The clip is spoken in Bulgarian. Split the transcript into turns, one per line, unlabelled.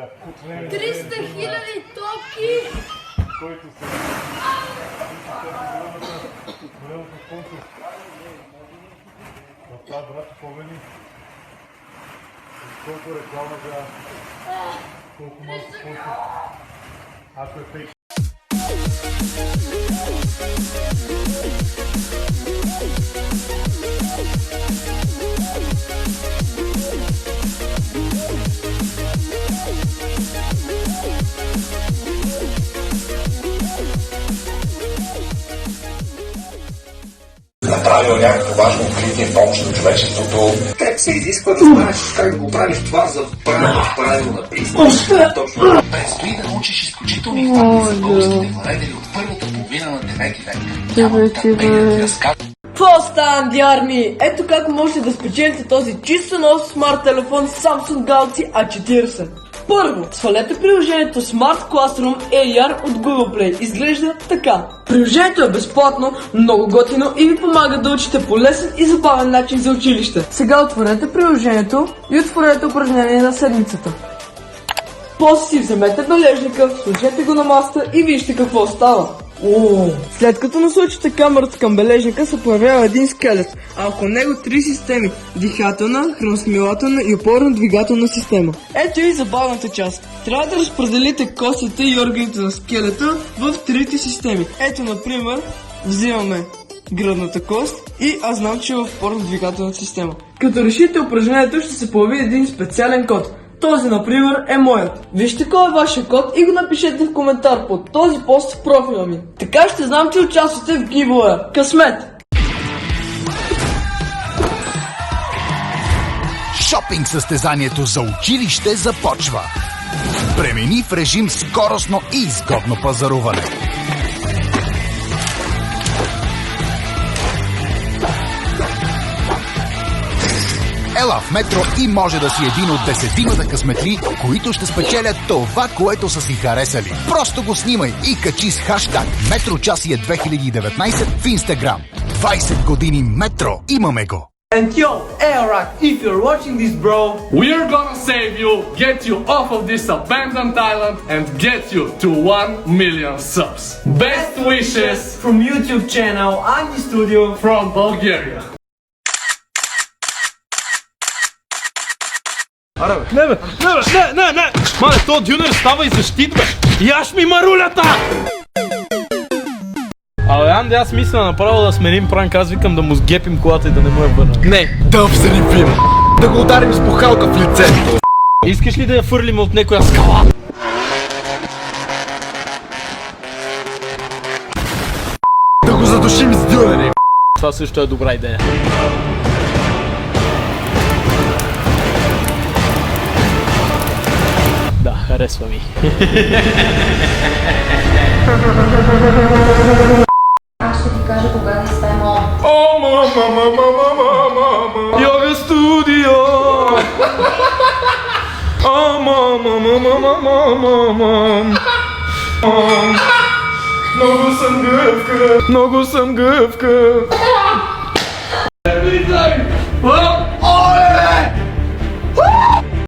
300 000 топки!
Който се голямото конкурс. В тази брат помени колко реклама за колко малко конкурс. Ако е фейк.
Направил някакво важно откритие в помощ на човечеството. Как се изисква да знаеш как да го правиш това за правилна писма? Точно. Предстои да научиш изключителни факти за българските владетели от първата половина на 9 век. Няма как медиите разказват.
Какво става, Диарми? Ето как можете да спечелите този чисто нов смарт телефон Samsung Galaxy A40. Първо, свалете приложението Smart Classroom AR от Google Play. Изглежда така. Приложението е безплатно, много готино и ви помага да учите по лесен и забавен начин за училище. Сега отворете приложението и отворете упражнение на седмицата. После си вземете бележника, сложете го на масата и вижте какво става. След като насочите камерата към бележника, се появява един скелет, а около него 3 системи – дихателна, храносмилателна и опорно-двигателна система. Ето и забавната част. Трябва да разпределите костите и органите на скелета в трите системи. Ето, например, взимаме гръдната кост и аз знам, че е в опорно-двигателна система. Като решите упражнението, ще се появи един специален код. Този, например, е моят. Вижте кой е вашия код и го напишете в коментар под този пост в профила ми. Така ще знам, че участвате в гивоя. Късмет!
Шопинг състезанието за училище започва. Премини в режим скоростно и изгодно пазаруване. Ела в Метро и може да си един от 10-тимата късметли, които ще спечелят това, което са си харесали. Просто го снимай и качи с хаштаг Метрочасие 2019 в Инстаграм. 20 години Метро, имаме го!
And yo, Aerorack, if you're watching this, bro,
we're gonna save you, get you off of this abandoned island, and get you to 1 million subs. Best wishes
from YouTube channel Andy Studio
from Bulgaria.
Не! Мале, то дюнер става и защит, бе! Яш ми марулята! Абе, Анди, аз мисля направо да сменим пранк, аз викам да му сгепим колата и да не му я върна.
Не, да обсерифим! Да го ударим с бухалка в лицето!
Искаш ли да я фърлим от някоя скала?
Да го задушим с дюнери!
Това също е добра идея. Да, харесва ми.
Аз ще ти кажа кога да ставим он.
О, мама! Йога студио! О, мама! Много съм гъвка!